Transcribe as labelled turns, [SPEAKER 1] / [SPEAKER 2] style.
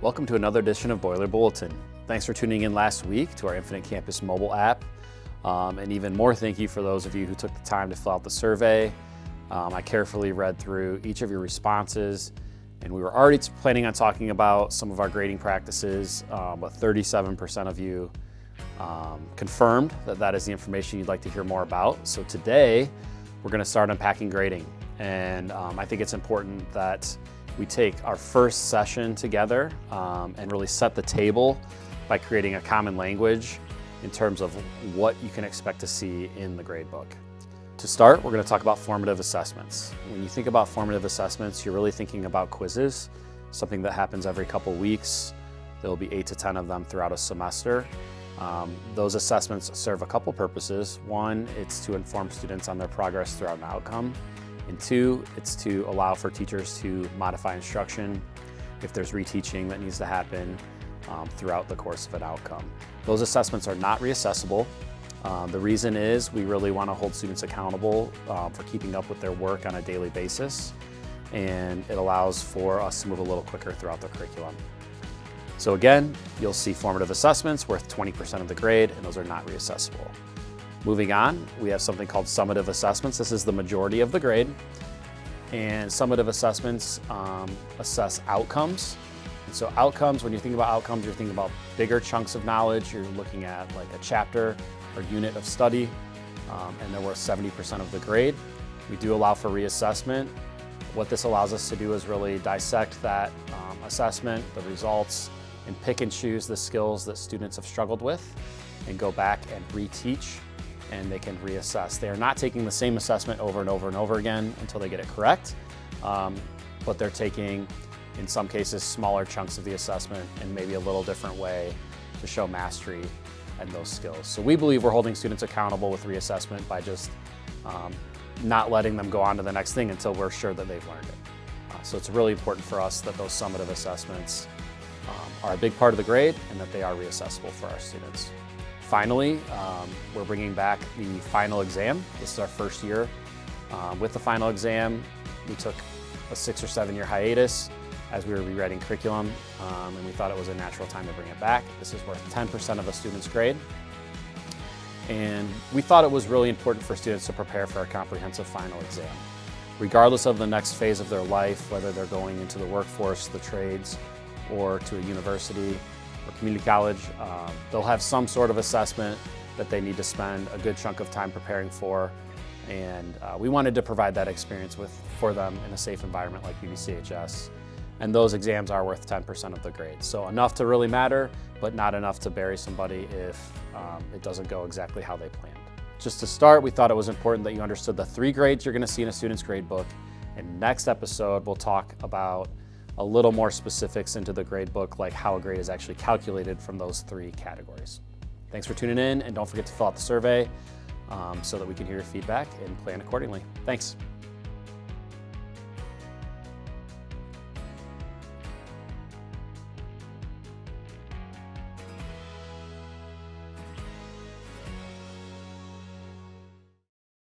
[SPEAKER 1] Welcome to another edition of Boiler Bulletin. Thanks for tuning in last week to our Infinite Campus mobile app. And even more thank you for those of you who took the time to fill out the survey. I carefully read through each of your responses, and we were already planning on talking about some of our grading practices, but 37% of you confirmed that that is the information you'd like to hear more about. So today, we're going to start unpacking grading. And I think it's important that we take our first session together and really set the table by creating a common language in terms of what you can expect to see in the gradebook. To start, we're going to talk about formative assessments. When you think about formative assessments, you're really thinking about quizzes, something that happens every couple weeks. There will be 8 to 10 of them throughout a semester. Those assessments serve a couple purposes. One, it's to inform students on their progress throughout an outcome. And 2, it's to allow for teachers to modify instruction if there's reteaching that needs to happen throughout the course of an outcome. Those assessments are not reassessable. The reason is we really want to hold students accountable for keeping up with their work on a daily basis, and it allows for us to move a little quicker throughout the curriculum. So again, you'll see formative assessments worth 20% of the grade, and those are not reassessable. Moving on, we have something called summative assessments. This is the majority of the grade. And summative assessments assess outcomes. And so outcomes, when you think about outcomes, you're thinking about bigger chunks of knowledge. You're looking at like a chapter or unit of study, and they're worth 70% of the grade. We do allow for reassessment. What this allows us to do is really dissect that assessment, the results, and pick and choose the skills that students have struggled with and go back and reteach, and they can reassess. They are not taking the same assessment over and over and over again until they get it correct, but they're taking, in some cases, smaller chunks of the assessment in maybe a little different way to show mastery and those skills. So we believe we're holding students accountable with reassessment by just not letting them go on to the next thing until we're sure that they've learned it. So it's really important for us that those summative assessments are a big part of the grade and that they are reassessable for our students. Finally, we're bringing back the final exam. This is our first year. With the final exam, we took a 6 or 7 year hiatus as we were rewriting curriculum, and we thought it was a natural time to bring it back. This is worth 10% of a student's grade. And we thought it was really important for students to prepare for a comprehensive final exam. Regardless of the next phase of their life, whether they're going into the workforce, the trades, or to a university or community college, they'll have some sort of assessment that they need to spend a good chunk of time preparing for. And we wanted to provide that experience for them in a safe environment like BBCHS. And those exams are worth 10% of the grade. So enough to really matter, but not enough to bury somebody if it doesn't go exactly how they planned. Just to start, we thought it was important that you understood the 3 grades you're going to see in a student's grade book. And next episode, we'll talk about a little more specifics into the grade book, like how a grade is actually calculated from those 3 categories. Thanks for tuning in, and don't forget to fill out the survey so that we can hear your feedback and plan accordingly. Thanks.